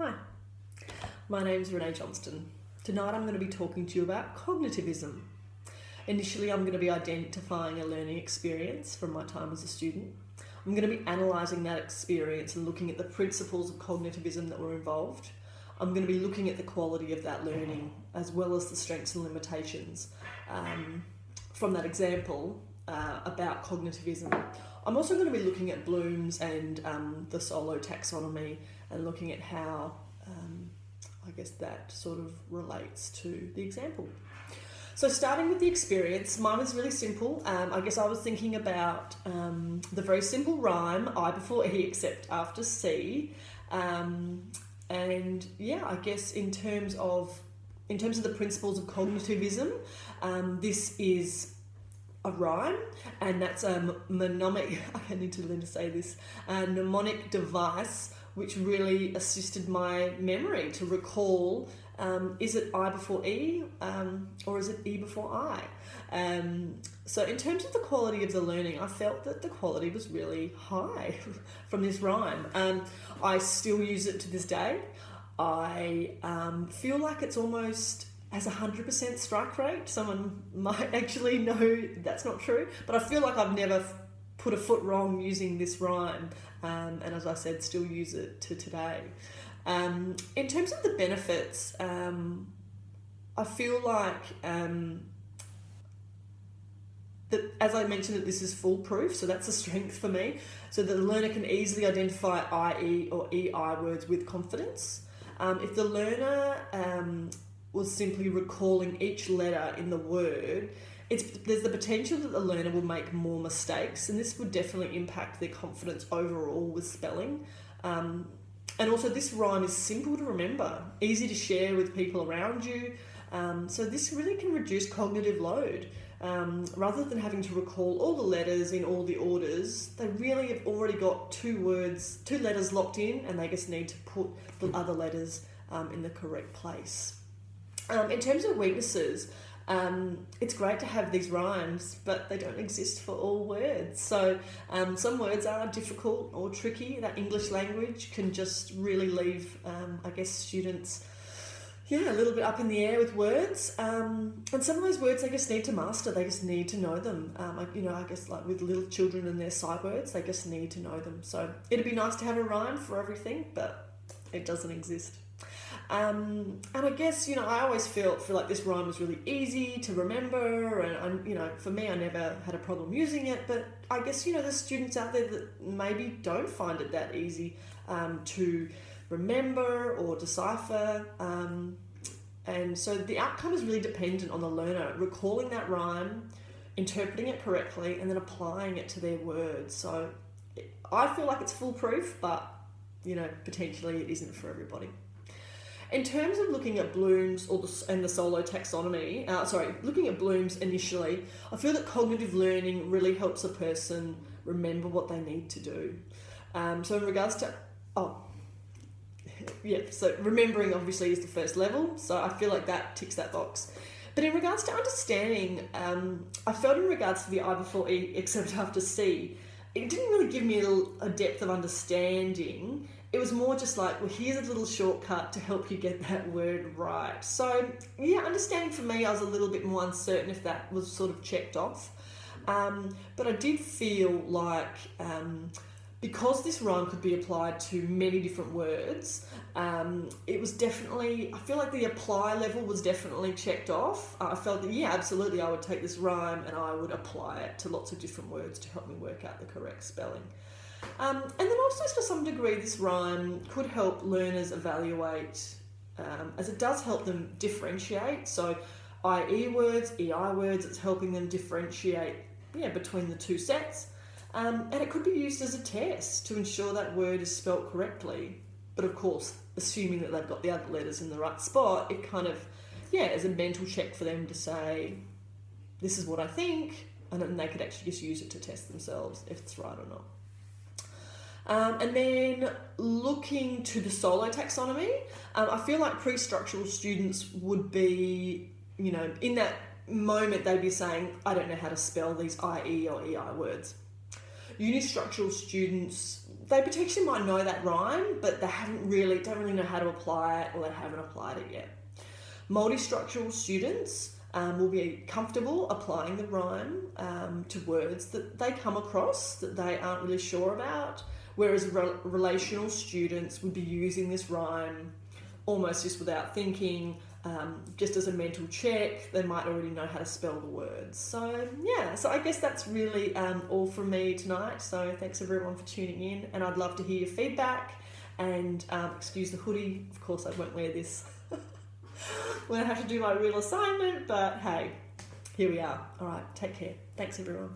Hi, my name's Renee Johnston. Tonight I'm going to be talking to you about cognitivism. Initially, I'm going to be identifying a learning experience from my time as a student. I'm going to be analysing that experience and looking at the principles of cognitivism that were involved. I'm going to be looking at the quality of that learning as well as the strengths and limitations from that example about cognitivism. I'm also going to be looking at Bloom's and the solo taxonomy and looking at how I guess that sort of relates to the example. So starting with the experience, mine was really simple. I guess I was thinking about the very simple rhyme, I before E except after C. And yeah, I guess in terms of the principles of cognitivism, this is a rhyme, and that's a mnemonic, I need to learn to say this, a mnemonic device which really assisted my memory to recall, is it I before E or is it E before I? So in terms of the quality of the learning, I felt that the quality was really high from this rhyme. I still use it to this day. I feel like it's almost has 100% strike rate. Someone might actually know that's not true, but I feel like I've never put a foot wrong using this rhyme, and as I said, still use it to today. In terms of the benefits, I feel like that, as I mentioned, that this is foolproof, so that's a strength for me, so that the learner can easily identify IE or EI words with confidence. If the learner was simply recalling each letter in the word, there's the potential that the learner will make more mistakes, and this would definitely impact their confidence overall with spelling. And also this rhyme is simple to remember, easy to share with people around you, so this really can reduce cognitive load. Rather than having to recall all the letters in all the orders, they really have already got two letters locked in, and they just need to put the other letters in the correct place. In terms of weaknesses, it's great to have these rhymes, but they don't exist for all words. So some words are difficult or tricky. That English language can just really leave, I guess, students a little bit up in the air with words. And some of those words they just need to master. They just need to know them. I guess like with little children and their sight words, they just need to know them. So it'd be nice to have a rhyme for everything, but it doesn't exist. And I guess, I always feel like this rhyme was really easy to remember, and for me, I never had a problem using it, but I guess, there's students out there that maybe don't find it that easy to remember or decipher, and so the outcome is really dependent on the learner recalling that rhyme, interpreting it correctly, and then applying it to their words. So I feel like it's foolproof, but, potentially it isn't for everybody. In terms of looking at Bloom's and the solo taxonomy, looking at Bloom's initially, I feel that cognitive learning really helps a person remember what they need to do. So in regards to, so remembering obviously is the first level, so I feel like that ticks that box. But in regards to understanding, I felt in regards to the I before E except after C, it didn't really give me a depth of understanding. It was more just like, well, here's a little shortcut to help you get that word right. So, understanding for me, I was a little bit more uncertain if that was sort of checked off. But I did feel like because this rhyme could be applied to many different words, it was definitely, I feel like the apply level was definitely checked off. I felt that, absolutely, I would take this rhyme and I would apply it to lots of different words to help me work out the correct spelling. And then also, to some degree, this rhyme could help learners evaluate, as it does help them differentiate. So IE words, EI words, it's helping them differentiate between the two sets. And it could be used as a test to ensure that word is spelt correctly. But of course, assuming that they've got the other letters in the right spot, it kind of, is a mental check for them to say, this is what I think, and then they could actually just use it to test themselves if it's right or not. And then looking to the solo taxonomy, I feel like pre-structural students would be, in that moment they'd be saying, I don't know how to spell these IE or EI words. Unistructural students, they potentially might know that rhyme, but they don't really know how to apply it, or they haven't applied it yet. Multistructural students will be comfortable applying the rhyme to words that they come across that they aren't really sure about, whereas relational students would be using this rhyme almost just without thinking, just as a mental check. They might already know how to spell the words. So yeah, so I guess that's really all from me tonight. So thanks everyone for tuning in, and I'd love to hear your feedback. And excuse the hoodie, of course I won't wear this when I have to do my real assignment, but hey, here we are. All right, take care. Thanks everyone.